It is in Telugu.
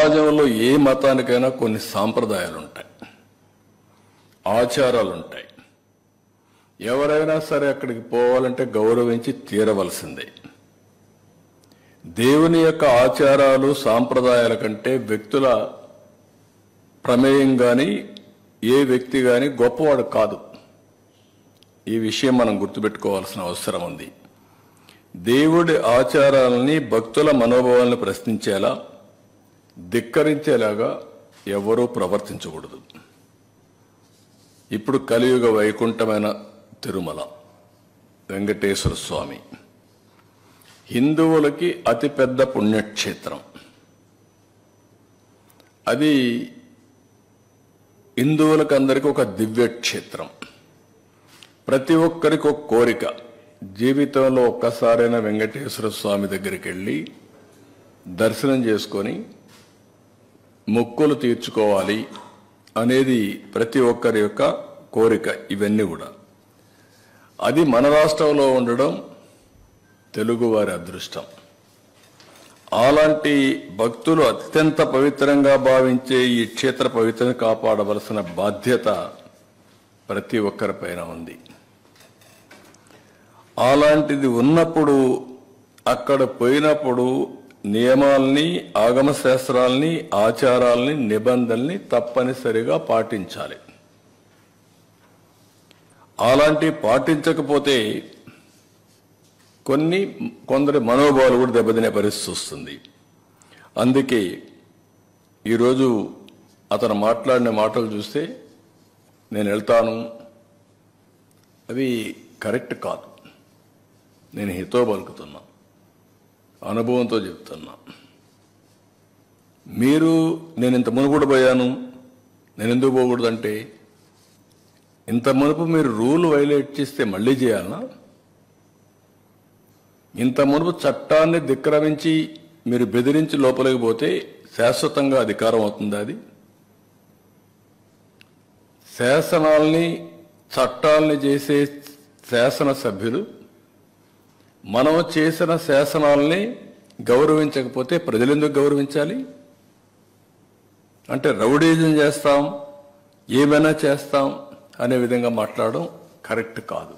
సమాజంలో ఏ మతానికైనా కొన్ని సాంప్రదాయాలు ఉంటాయి, ఆచారాలు ఉంటాయి. ఎవరైనా సరే అక్కడికి పోవాలంటే గౌరవించి తీరవలసిందే. దేవుని యొక్క ఆచారాలు సాంప్రదాయాల కంటే వ్యక్తుల ప్రమేయం కానీ ఏ వ్యక్తి కానీ గొప్పవాడు కాదు. ఈ విషయం మనం గుర్తుపెట్టుకోవాల్సిన అవసరం ఉంది. దేవుడి ఆచారాలని భక్తుల మనోభావాలను ప్రశ్నించేలా, ధిక్కరించేలాగా ఎవరూ ప్రవర్తించకూడదు. ఇప్పుడు కలియుగ వైకుంఠమైన తిరుమల వెంకటేశ్వర స్వామి హిందువులకి అతిపెద్ద పుణ్యక్షేత్రం. అది హిందువులకందరికీ ఒక దివ్యక్షేత్రం. ప్రతి ఒక్కరికి ఒక కోరిక, జీవితంలో ఒక్కసారైనా వెంకటేశ్వర స్వామి దగ్గరికి వెళ్ళి దర్శనం చేసుకొని మొక్కులు తీర్చుకోవాలి అనేది ప్రతి ఒక్కరి యొక్క కోరిక. ఇవన్నీ కూడా అది మన రాష్ట్రంలో ఉండడం తెలుగువారి అదృష్టం. అలాంటి భక్తులు అత్యంత పవిత్రంగా భావించే ఈ క్షేత్ర పవిత్రను కాపాడవలసిన బాధ్యత ప్రతి ఒక్కరిపైన ఉంది. అలాంటిది ఉన్నప్పుడు అక్కడ పోయినప్పుడు నియమాల్ని, ఆగమ శాస్త్రాల్ని, ఆచారాల్ని, నిబంధనల్ని తప్పనిసరిగా పాటించాలి. అలాంటి పాటించకపోతే కొందరి మనోభావాలు కూడా దెబ్బతినే పరిస్థితి వస్తుంది. అందుకే ఈరోజు అతను మాట్లాడిన మాటలు చూస్తే నేను వెళ్తాను, అవి కరెక్ట్ కాదు. నేను హితో పలుకుతున్నా, అనుభవంతో చెప్తున్నా. మీరు నేను ఇంత మునుపుడు పోయాను, నేను ఎందుకు పోకూడదంటే, ఇంత మునుపు మీరు రూల్ వైలేట్ చేస్తే మళ్ళీ చేయాలనా? ఇంత మునుపు చట్టాన్ని ధిక్కరించి మీరు బెదిరించి లోపలికి పోతే శాశ్వతంగా అధికారం అవుతుందా? అది శాసనాల్ని, చట్టాలని చేసే శాసనసభ్యులు మనం చేసిన శాసనాల్ని గౌరవించకపోతే ప్రజలు ఎందుకు గౌరవించాలి? అంటే రౌడీజం చేస్తాం, ఏమైనా చేస్తాం అనే విధంగా మాట్లాడడం కరెక్ట్ కాదు.